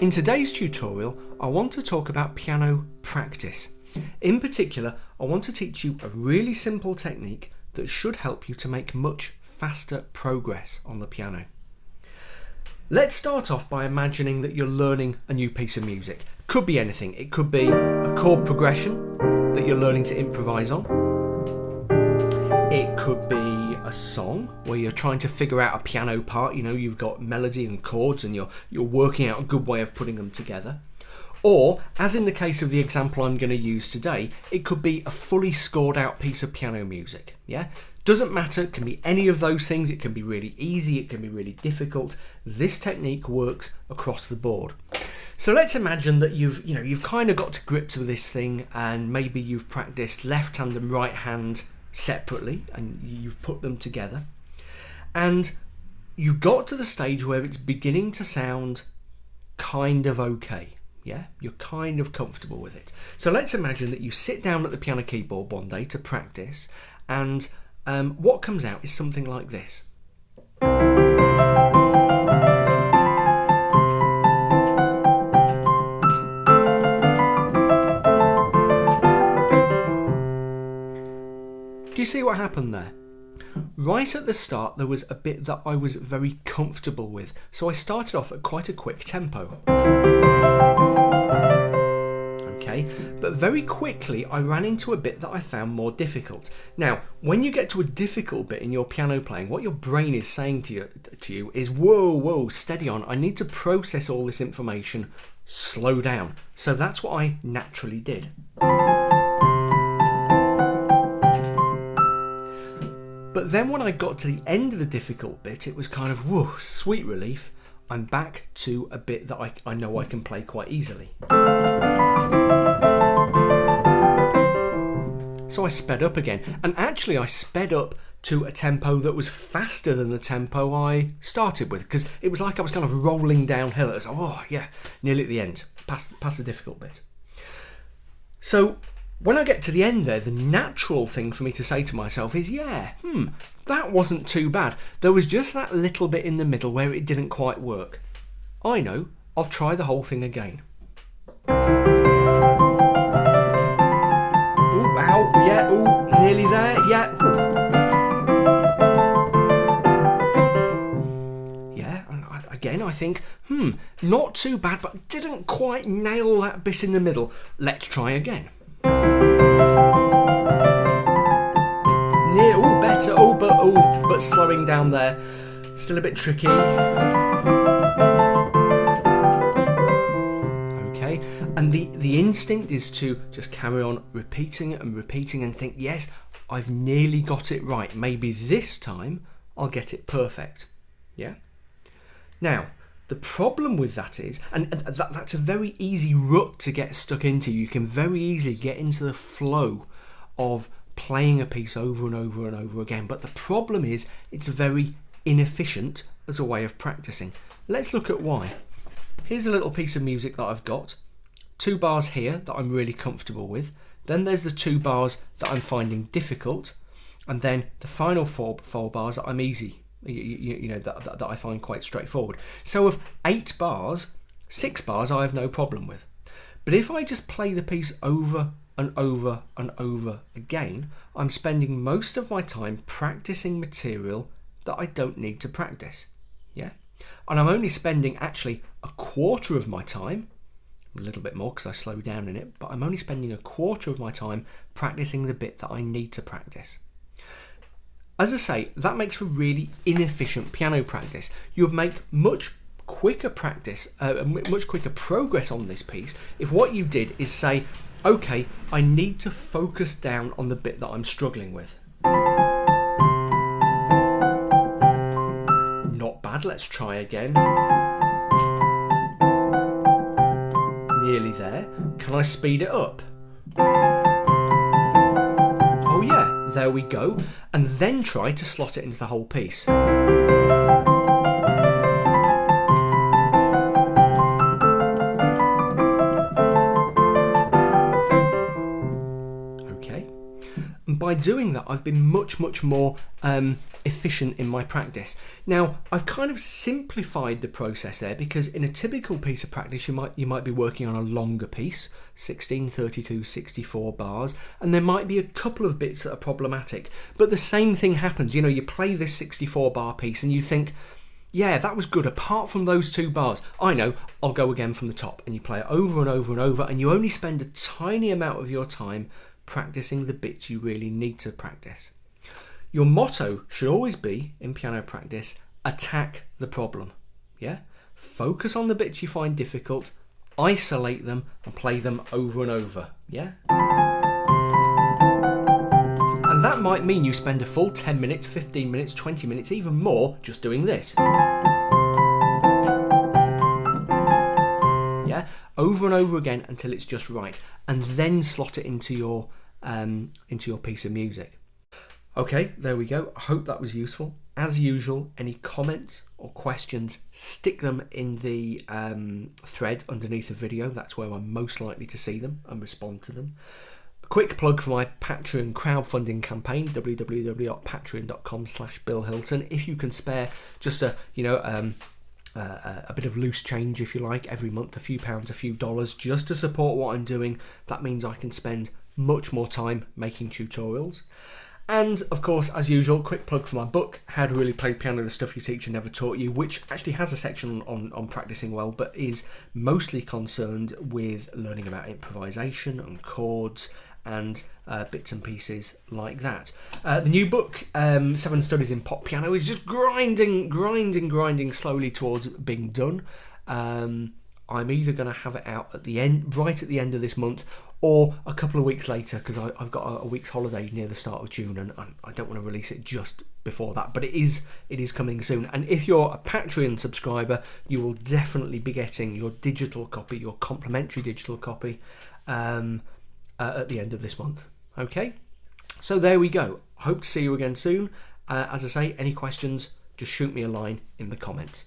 in today's tutorial, I want to talk about piano practice. In particular, I want to teach you a really simple technique that should help you to make much faster progress on the piano. Let's start off by imagining that you're learning a new piece of music. Could be anything. It could be a chord progression that you're learning to improvise on. It could be a song where you're trying to figure out a piano part. You know, you've got melody and chords and you're working out a good way of putting them together. Or, as in the case of the example I'm going to use today, it could be a fully scored out piece of piano music. Yeah? Doesn't matter, it can be any of those things. It can be really easy, it can be really difficult. This technique works across the board. So let's imagine that you've kind of got to grips with this thing, and maybe you've practiced left hand and right hand separately and you've put them together, and you got to the stage where it's beginning to sound kind of okay. Yeah, you're kind of comfortable with it. So let's imagine that you sit down at the piano keyboard one day to practice, and what comes out is something like this. Do you see what happened there? Right at the start there was a bit that I was very comfortable with, so I started off at quite a quick tempo. Okay, but very quickly I ran into a bit that I found more difficult. Now, when you get to a difficult bit in your piano playing, what your brain is saying to you is, whoa, steady on, I need to process all this information, slow down. So that's what I naturally did. But then when I got to the end of the difficult bit, it was kind of, whoa, sweet relief. I'm back to a bit that I know I can play quite easily. So I sped up again. And actually I sped up to a tempo that was faster than the tempo I started with, because it was like I was kind of rolling downhill. It was like, oh yeah, nearly at the end, past the difficult bit. So when I get to the end there, the natural thing for me to say to myself is, yeah, that wasn't too bad. There was just that little bit in the middle where it didn't quite work. I know, I'll try the whole thing again. Ooh, ow, yeah, ooh, nearly there, yeah. Ooh. Yeah, and again I think, not too bad, but didn't quite nail that bit in the middle. Let's try again. Better, but slowing down there, still a bit tricky. Okay, and the instinct is to just carry on repeating and think, yes, I've nearly got it right. Maybe this time I'll get it perfect. Yeah. Now, the problem with that is, and that's a very easy rut to get stuck into. You can very easily get into the flow of playing a piece over and over and over again. But the problem is it's very inefficient as a way of practicing. Let's look at why. Here's a little piece of music that I've got. 2 bars here that I'm really comfortable with. Then there's the 2 bars that I'm finding difficult. And then the final four bars that I'm easy. That I find quite straightforward. So of 8 bars, 6 bars I have no problem with. But if I just play the piece over and over and over again, I'm spending most of my time practicing material that I don't need to practice. Yeah, and I'm only spending actually a quarter of my time, a little bit more because I slow down in it, but I'm only spending a quarter of my time practicing the bit that I need to practice. As I say, that makes for really inefficient piano practice. You would make much quicker progress on this piece if what you did is say, okay, I need to focus down on the bit that I'm struggling with. Not bad, let's try again. Nearly there. Can I speed it up? Oh yeah, there we go. And then try to slot it into the whole piece. by doing that, I've been much more efficient in my practice. Now, I've kind of simplified the process there, because in a typical piece of practice you might be working on a longer piece, 16, 32, 64 bars, and there might be a couple of bits that are problematic, but the same thing happens. You know, you play this 64 bar piece and you think, yeah, that was good apart from those 2 bars. I know, I'll go again from the top, and you play it over and over and over, and you only spend a tiny amount of your time practicing the bits you really need to practice. Your motto should always be, in piano practice, attack the problem. Yeah? Focus on the bits you find difficult, isolate them, and play them over and over. Yeah? And that might mean you spend a full 10 minutes, 15 minutes, 20 minutes, even more, just doing this. Yeah? Over and over again until it's just right. And then slot it into your piece of music. Okay, there we go. I hope that was useful. As usual, any comments or questions, stick them in the thread underneath the video. That's where I'm most likely to see them and respond to them. A quick plug for my Patreon crowdfunding campaign, www.patreon.com/Bill Hilton. If you can spare just a bit of loose change, if you like, every month, a few pounds, a few dollars, just to support what I'm doing, that means I can spend much more time making tutorials. And of course, as usual, quick plug for my book, How to Really Play Piano, the Stuff Your Teacher Never Taught You, which actually has a section on practicing well, but is mostly concerned with learning about improvisation and chords and bits and pieces like that. The new book, 7 Studies in Pop Piano, is just grinding slowly towards being done. I'm either going to have it out at the end, right at the end of this month, or a couple of weeks later, because I've got a week's holiday near the start of June, and I don't want to release it just before that. But it is coming soon. And if you're a Patreon subscriber, you will definitely be getting your digital copy, your complimentary digital copy, at the end of this month. Okay, so there we go. Hope to see you again soon. As I say, any questions, just shoot me a line in the comments.